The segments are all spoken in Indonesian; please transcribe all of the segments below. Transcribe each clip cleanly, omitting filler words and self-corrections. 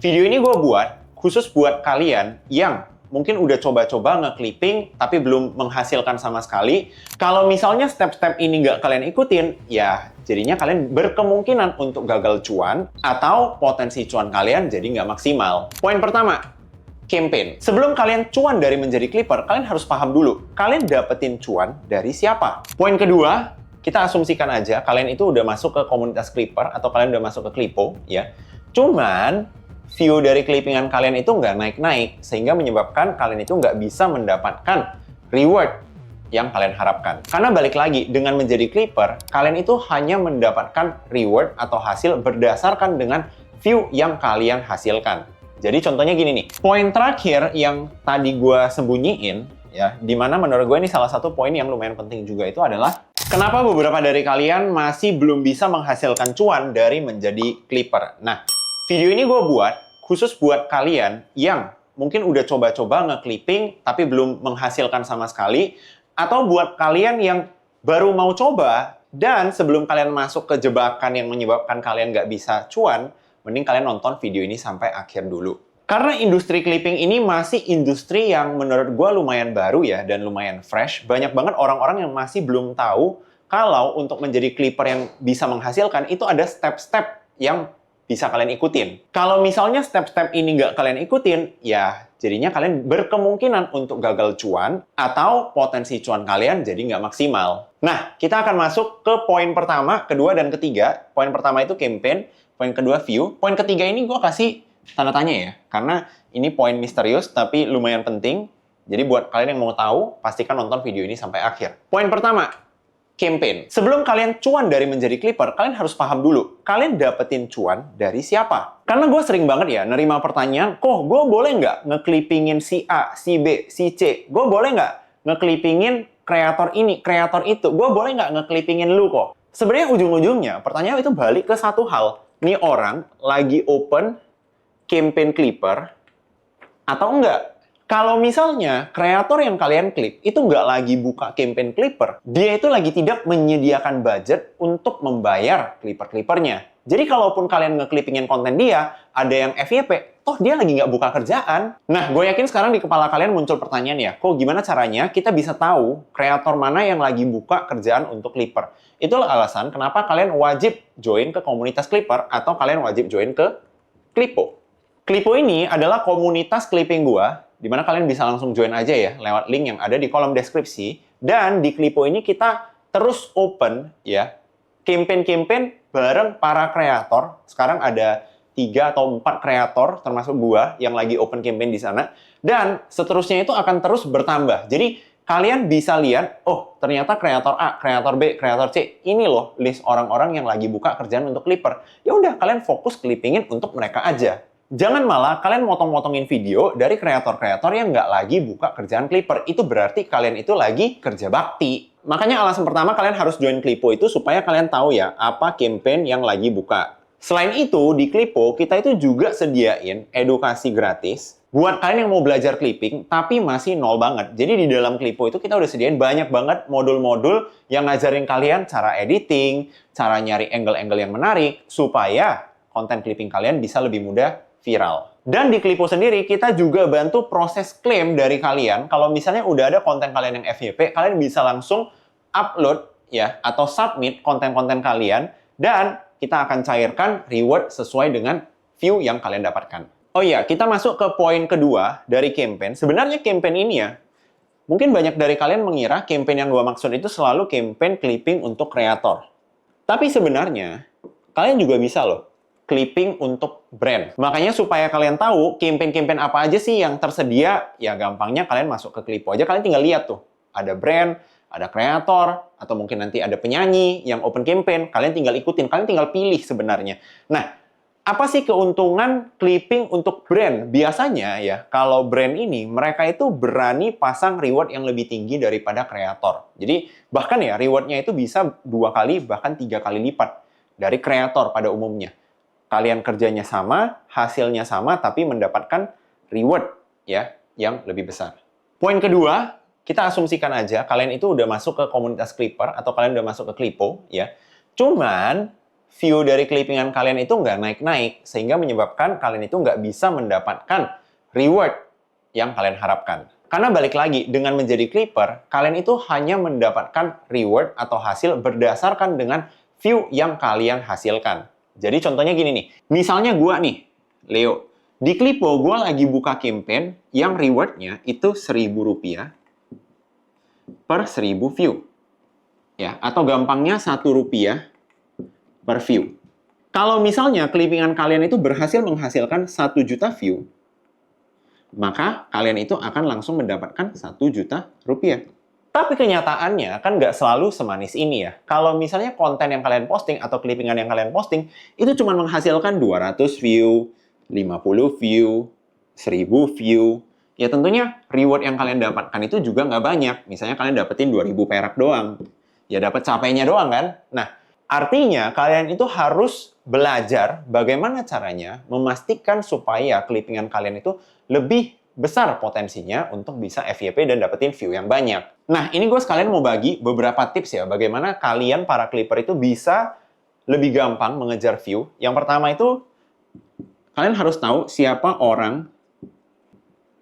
Video ini gue buat khusus buat kalian yang mungkin udah coba-coba nge-clipping tapi belum menghasilkan sama sekali. Kalau misalnya step-step ini nggak kalian ikutin, ya jadinya kalian berkemungkinan untuk gagal cuan atau potensi cuan kalian jadi nggak maksimal. Poin pertama, campaign. Sebelum kalian cuan dari menjadi clipper, kalian harus paham dulu, kalian dapetin cuan dari siapa. Poin kedua, kita asumsikan aja kalian itu udah masuk ke komunitas clipper atau kalian udah masuk ke Clipo, ya. Cuman view dari clippingan kalian itu nggak naik-naik, sehingga menyebabkan kalian itu nggak bisa mendapatkan reward yang kalian harapkan. Karena balik lagi, dengan menjadi clipper, kalian itu hanya mendapatkan reward atau hasil berdasarkan dengan view yang kalian hasilkan. Jadi contohnya gini nih, poin terakhir yang tadi gue sembunyiin, ya, dimana menurut gue ini salah satu poin yang lumayan penting juga itu adalah kenapa beberapa dari kalian masih belum bisa menghasilkan cuan dari menjadi clipper. Nah, video ini gue buat khusus buat kalian yang mungkin udah coba-coba nge-clipping tapi belum menghasilkan sama sekali, atau buat kalian yang baru mau coba dan sebelum kalian masuk ke jebakan yang menyebabkan kalian nggak bisa cuan, mending kalian nonton video ini sampai akhir dulu. Karena industri clipping ini masih industri yang menurut gue lumayan baru ya dan lumayan fresh, banyak banget orang-orang yang masih belum tahu kalau untuk menjadi clipper yang bisa menghasilkan itu ada step-step yang bisa kalian ikutin. Kalau misalnya step-step ini nggak kalian ikutin, ya jadinya kalian berkemungkinan untuk gagal cuan atau potensi cuan kalian jadi nggak maksimal. Nah, kita akan masuk ke poin pertama, kedua, dan ketiga. Poin pertama itu campaign, poin kedua view. Poin ketiga ini gue kasih tanda tanya ya, karena ini poin misterius tapi lumayan penting. Jadi buat kalian yang mau tahu, pastikan nonton video ini sampai akhir. Poin pertama, campaign. Sebelum kalian cuan dari menjadi clipper, kalian harus paham dulu, kalian dapetin cuan dari siapa? Karena gue sering banget ya nerima pertanyaan, kok gue boleh nggak nge-clippingin si A, si B, si C? Gue boleh nggak nge-clippingin kreator ini, kreator itu? Gue boleh nggak nge-clippingin lu kok? Sebenarnya ujung-ujungnya, pertanyaan itu balik ke satu hal. Nih orang lagi open campaign clipper atau enggak? Kalau misalnya kreator yang kalian klik itu nggak lagi buka campaign clipper, dia itu lagi tidak menyediakan budget untuk membayar clipper-clippernya. Jadi kalaupun kalian nge-clippingin konten dia, ada yang FYP, toh dia lagi nggak buka kerjaan. Nah, gue yakin sekarang di kepala kalian muncul pertanyaan ya, kok gimana caranya kita bisa tahu kreator mana yang lagi buka kerjaan untuk clipper? Itulah alasan kenapa kalian wajib join ke komunitas clipper atau kalian wajib join ke Clipo. Clipo ini adalah komunitas clipping gua, di mana kalian bisa langsung join aja ya lewat link yang ada di kolom deskripsi. Dan di Clipo ini kita terus open ya campaign-campaign bareng para kreator. Sekarang ada 3 atau 4 kreator termasuk gua yang lagi open campaign di sana. Dan seterusnya itu akan terus bertambah. Jadi kalian bisa lihat, oh ternyata kreator A, kreator B, kreator C, ini loh list orang-orang yang lagi buka kerjaan untuk clipper. Ya udah kalian fokus clippingin untuk mereka aja. Jangan malah kalian motong-motongin video dari kreator-kreator yang nggak lagi buka kerjaan clipper. Itu berarti kalian itu lagi kerja bakti. Makanya alasan pertama kalian harus join Clipo itu supaya kalian tahu ya apa campaign yang lagi buka. Selain itu, di Clipo kita itu juga sediain edukasi gratis buat kalian yang mau belajar clipping tapi masih nol banget. Jadi di dalam Clipo itu kita udah sediain banyak banget modul-modul yang ngajarin kalian cara editing, cara nyari angle-angle yang menarik supaya konten clipping kalian bisa lebih mudah viral. Dan di Clipo sendiri, kita juga bantu proses klaim dari kalian. Kalau misalnya udah ada konten kalian yang FYP, kalian bisa langsung upload ya atau submit konten-konten kalian dan kita akan cairkan reward sesuai dengan view yang kalian dapatkan. Oh iya, kita masuk ke poin kedua dari campaign. Sebenarnya campaign ini ya, mungkin banyak dari kalian mengira campaign yang gua maksud itu selalu campaign clipping untuk kreator. Tapi sebenarnya, kalian juga bisa loh clipping untuk brand. Makanya supaya kalian tahu campaign-campaign apa aja sih yang tersedia, ya gampangnya kalian masuk ke Clipo aja, kalian tinggal lihat tuh. Ada brand, ada kreator, atau mungkin nanti ada penyanyi yang open campaign, kalian tinggal ikutin, kalian tinggal pilih sebenarnya. Nah, apa sih keuntungan clipping untuk brand? Biasanya ya, kalau brand ini, mereka itu berani pasang reward yang lebih tinggi daripada kreator. Jadi, bahkan ya, rewardnya itu bisa 2 kali, bahkan 3 kali lipat dari kreator pada umumnya. Kalian kerjanya sama, hasilnya sama, tapi mendapatkan reward ya yang lebih besar. Poin kedua, kita asumsikan aja kalian itu udah masuk ke komunitas clipper atau kalian udah masuk ke Clipo ya. Cuman view dari clippingan kalian itu nggak naik-naik, sehingga menyebabkan kalian itu nggak bisa mendapatkan reward yang kalian harapkan. Karena balik lagi, dengan menjadi clipper, kalian itu hanya mendapatkan reward atau hasil berdasarkan dengan view yang kalian hasilkan. Jadi contohnya gini nih, misalnya gua nih, Leo, di Clipo gua lagi buka campaign yang rewardnya itu Rp1.000 per 1000 view. Ya, atau gampangnya Rp1 per view. Kalau misalnya clippingan kalian itu berhasil menghasilkan 1 juta view, maka kalian itu akan langsung mendapatkan Rp1 juta. Tapi kenyataannya kan nggak selalu semanis ini ya. Kalau misalnya konten yang kalian posting atau clippingan yang kalian posting itu cuma menghasilkan 200 view, 50 view, 1000 view, ya tentunya reward yang kalian dapatkan itu juga nggak banyak. Misalnya kalian dapetin 2000 perak doang. Ya dapat capeknya doang kan? Nah, artinya kalian itu harus belajar bagaimana caranya memastikan supaya clippingan kalian itu lebih besar potensinya untuk bisa FYP dan dapetin view yang banyak. Nah, ini gue sekalian mau bagi beberapa tips ya, bagaimana kalian para clipper itu bisa lebih gampang mengejar view. Yang pertama itu, kalian harus tahu siapa orang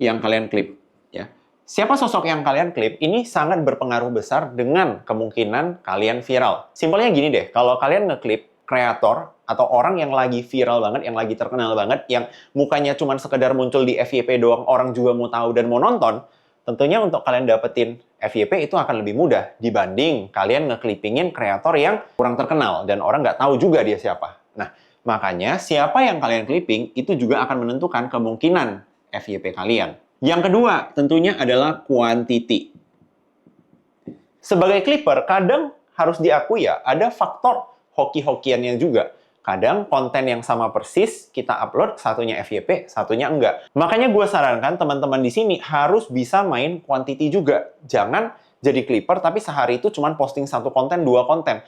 yang kalian klip. Ya. Siapa sosok yang kalian klip, ini sangat berpengaruh besar dengan kemungkinan kalian viral. Simpelnya gini deh, kalau kalian ngeklip kreator atau orang yang lagi viral banget, yang lagi terkenal banget, yang mukanya cuma sekedar muncul di FYP doang, orang juga mau tahu dan mau nonton, tentunya untuk kalian dapetin FYP itu akan lebih mudah dibanding kalian ngeklippingin kreator yang kurang terkenal dan orang nggak tahu juga dia siapa. Nah, makanya siapa yang kalian clipping itu juga akan menentukan kemungkinan FYP kalian. Yang kedua, tentunya adalah quantity. Sebagai clipper, kadang harus diakui ya, ada faktor hoki-hokiannya juga. Kadang konten yang sama persis, kita upload, satunya FYP, satunya enggak. Makanya gue sarankan teman-teman di sini harus bisa main quantity juga. Jangan jadi clipper, tapi sehari itu cuma posting 1 konten, 2 konten.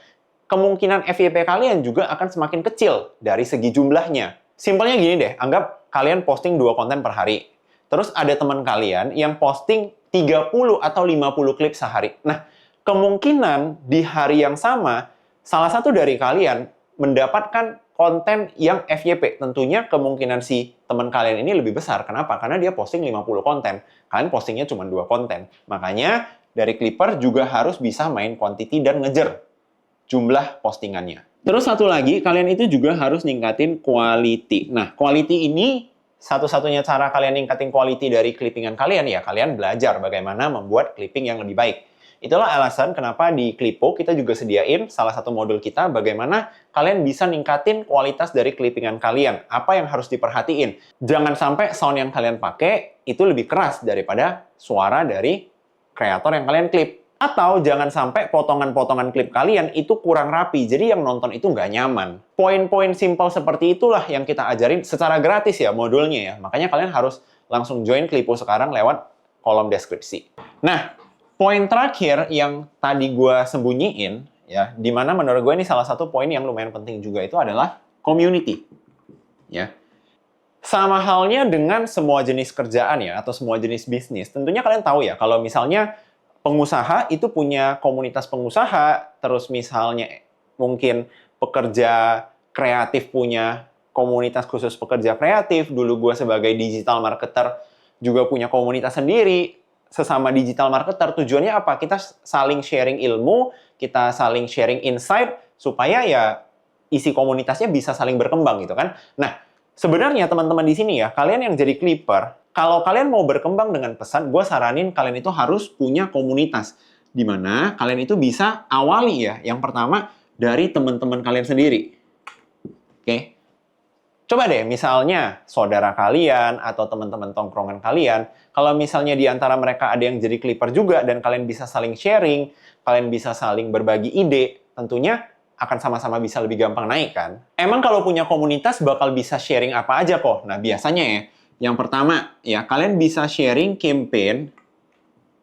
Kemungkinan FYP kalian juga akan semakin kecil dari segi jumlahnya. Simpelnya gini deh, anggap kalian posting 2 konten per hari. Terus ada teman kalian yang posting 30 atau 50 klip sehari. Nah, kemungkinan di hari yang sama, salah satu dari kalian mendapatkan konten yang FYP. Tentunya kemungkinan si teman kalian ini lebih besar. Kenapa? Karena dia posting 50 konten. Kalian postingnya cuma 2 konten. Makanya dari Clipper juga harus bisa main quantity dan ngejar jumlah postingannya. Terus satu lagi, kalian itu juga harus ningkatin quality. Nah, quality ini satu-satunya cara kalian ningkatin quality dari clippingan kalian, ya kalian belajar bagaimana membuat clipping yang lebih baik. Itulah alasan kenapa di Clipo kita juga sediain salah satu modul kita bagaimana kalian bisa ningkatin kualitas dari clippingan kalian. Apa yang harus diperhatiin. Jangan sampai sound yang kalian pakai itu lebih keras daripada suara dari kreator yang kalian klip. Atau jangan sampai potongan-potongan klip kalian itu kurang rapi, jadi yang nonton itu nggak nyaman. Poin-poin simpel seperti itulah yang kita ajarin secara gratis ya modulnya ya. Makanya kalian harus langsung join Clipo sekarang lewat kolom deskripsi. Nah, poin terakhir yang tadi gue sembunyiin, ya, dimana menurut gue ini salah satu poin yang lumayan penting juga itu adalah community. Ya. Sama halnya dengan semua jenis kerjaan ya, atau semua jenis bisnis. Tentunya kalian tahu ya, kalau misalnya pengusaha itu punya komunitas pengusaha, terus misalnya mungkin pekerja kreatif punya komunitas khusus pekerja kreatif, dulu gue sebagai digital marketer juga punya komunitas sendiri, sesama digital marketer, tujuannya apa? Kita saling sharing ilmu, kita saling sharing insight, supaya ya isi komunitasnya bisa saling berkembang gitu kan. Nah, sebenarnya teman-teman di sini ya, kalian yang jadi clipper, kalau kalian mau berkembang dengan pesan, gue saranin kalian itu harus punya komunitas. Di mana kalian itu bisa awali ya, yang pertama dari teman-teman kalian sendiri. Oke? Coba deh, misalnya saudara kalian atau teman-teman tongkrongan kalian, kalau misalnya di antara mereka ada yang jadi clipper juga, dan kalian bisa saling sharing, kalian bisa saling berbagi ide, tentunya akan sama-sama bisa lebih gampang naik kan? Emang kalau punya komunitas bakal bisa sharing apa aja kok? Nah, biasanya ya, yang pertama, ya kalian bisa sharing campaign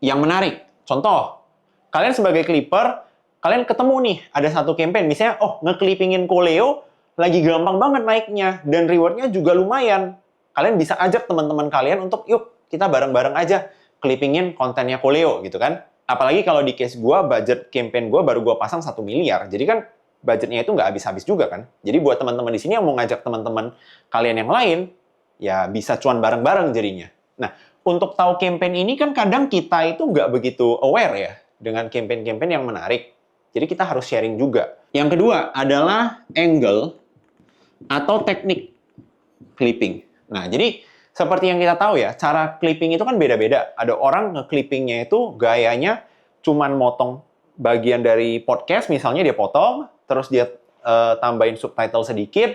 yang menarik. Contoh, kalian sebagai clipper, kalian ketemu nih, ada satu campaign, misalnya, oh, ngeklippingin Koleo, lagi gampang banget naiknya, dan rewardnya juga lumayan. Kalian bisa ajak teman-teman kalian untuk, yuk, kita bareng-bareng aja clippingin kontennya Koleo, gitu kan. Apalagi kalau di case gue, budget campaign gue baru gue pasang 1 miliar. Jadi kan, budgetnya itu nggak habis-habis juga kan. Jadi buat teman-teman di sini yang mau ngajak teman-teman kalian yang lain, ya bisa cuan bareng-bareng jadinya. Nah, untuk tahu campaign ini kan kadang kita itu nggak begitu aware ya dengan campaign-campaign yang menarik. Jadi kita harus sharing juga. Yang kedua adalah angle atau teknik clipping. Nah, jadi seperti yang kita tahu ya, cara clipping itu kan beda-beda. Ada orang nge-clippingnya itu gayanya cuman motong bagian dari podcast, misalnya dia potong, terus dia tambahin subtitle sedikit,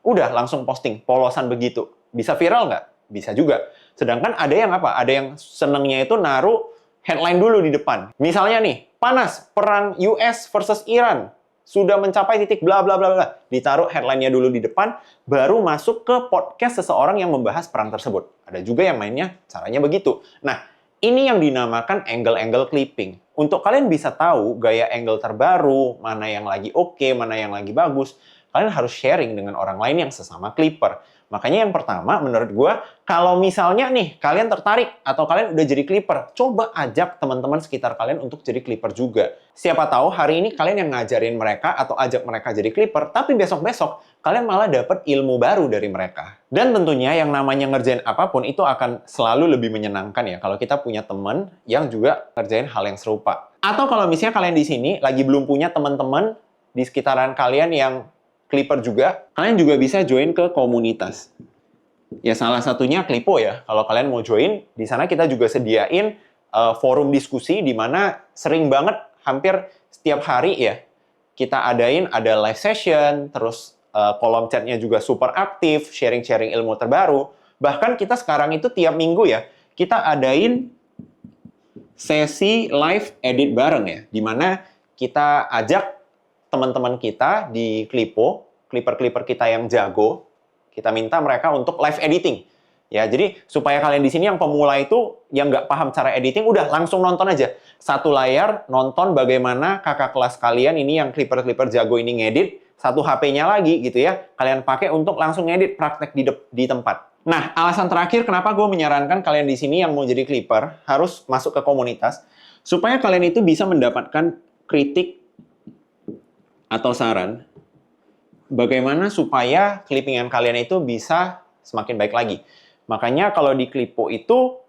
udah langsung posting, polosan begitu. Bisa viral nggak? Bisa juga. Sedangkan ada yang apa? Ada yang senengnya itu naruh headline dulu di depan. Misalnya nih, panas, perang US versus Iran sudah mencapai titik bla bla bla bla. Ditaruh headline-nya dulu di depan, baru masuk ke podcast seseorang yang membahas perang tersebut. Ada juga yang mainnya caranya begitu. Nah, ini yang dinamakan angle-angle clipping. Untuk kalian bisa tahu gaya angle terbaru, mana yang lagi oke, mana yang lagi bagus, kalian harus sharing dengan orang lain yang sesama clipper. Makanya yang pertama, menurut gue, kalau misalnya nih, kalian tertarik atau kalian udah jadi clipper, coba ajak teman-teman sekitar kalian untuk jadi clipper juga. Siapa tahu hari ini kalian yang ngajarin mereka atau ajak mereka jadi clipper, tapi besok-besok kalian malah dapat ilmu baru dari mereka. Dan tentunya yang namanya ngerjain apapun itu akan selalu lebih menyenangkan ya, kalau kita punya teman yang juga ngerjain hal yang serupa. Atau kalau misalnya kalian di sini lagi belum punya teman-teman di sekitaran kalian yang clipper juga, kalian juga bisa join ke komunitas. Ya salah satunya Clipo ya. Kalau kalian mau join, di sana kita juga sediain forum diskusi di mana sering banget hampir setiap hari ya kita adain ada live session, terus kolom chatnya juga super aktif, sharing-sharing ilmu terbaru. Bahkan kita sekarang itu tiap minggu ya, kita adain sesi live edit bareng ya, di mana kita ajak teman-teman kita di Clipo, clipper-clipper kita yang jago, kita minta mereka untuk live editing. Ya, jadi supaya kalian di sini yang pemula itu yang nggak paham cara editing, udah langsung nonton aja. Satu layar, nonton bagaimana kakak kelas kalian ini yang clipper-clipper jago ini ngedit, satu HP-nya lagi gitu ya, kalian pakai untuk langsung ngedit praktek di tempat. Nah, alasan terakhir kenapa gue menyarankan kalian di sini yang mau jadi clipper harus masuk ke komunitas, supaya kalian itu bisa mendapatkan kritik atau saran bagaimana supaya clippingan kalian itu bisa semakin baik lagi. Makanya kalau di Clipo itu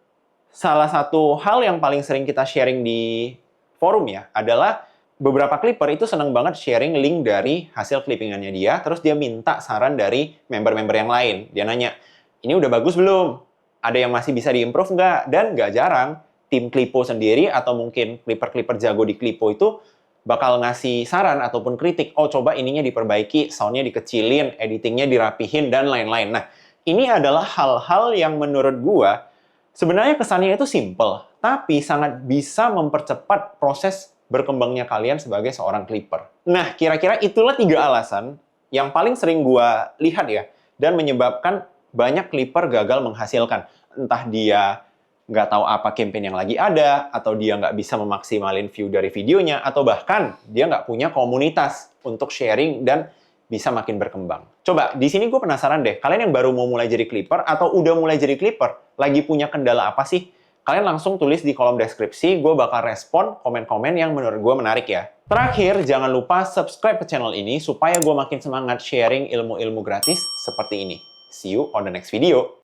salah satu hal yang paling sering kita sharing di forum ya adalah beberapa clipper itu senang banget sharing link dari hasil clippingannya dia, terus dia minta saran dari member-member yang lain. Dia nanya, ini udah bagus belum? Ada yang masih bisa diimprove nggak? Dan nggak jarang tim Clipo sendiri atau mungkin clipper-clipper jago di Clipo itu bakal ngasih saran ataupun kritik, oh coba ininya diperbaiki, soundnya dikecilin, editingnya dirapihin, dan lain-lain. Nah, ini adalah hal-hal yang menurut gua sebenarnya kesannya itu simple, tapi sangat bisa mempercepat proses berkembangnya kalian sebagai seorang clipper. Nah, kira-kira itulah 3 alasan yang paling sering gua lihat ya, dan menyebabkan banyak clipper gagal menghasilkan. Entah dia nggak tahu apa campaign yang lagi ada, atau dia nggak bisa memaksimalin view dari videonya, atau bahkan dia nggak punya komunitas untuk sharing dan bisa makin berkembang. Coba, di sini gue penasaran deh, kalian yang baru mau mulai jadi clipper, atau udah mulai jadi clipper, lagi punya kendala apa sih? Kalian langsung tulis di kolom deskripsi, gue bakal respon komen-komen yang menurut gue menarik ya. Terakhir, jangan lupa subscribe ke channel ini, supaya gue makin semangat sharing ilmu-ilmu gratis seperti ini. See you on the next video.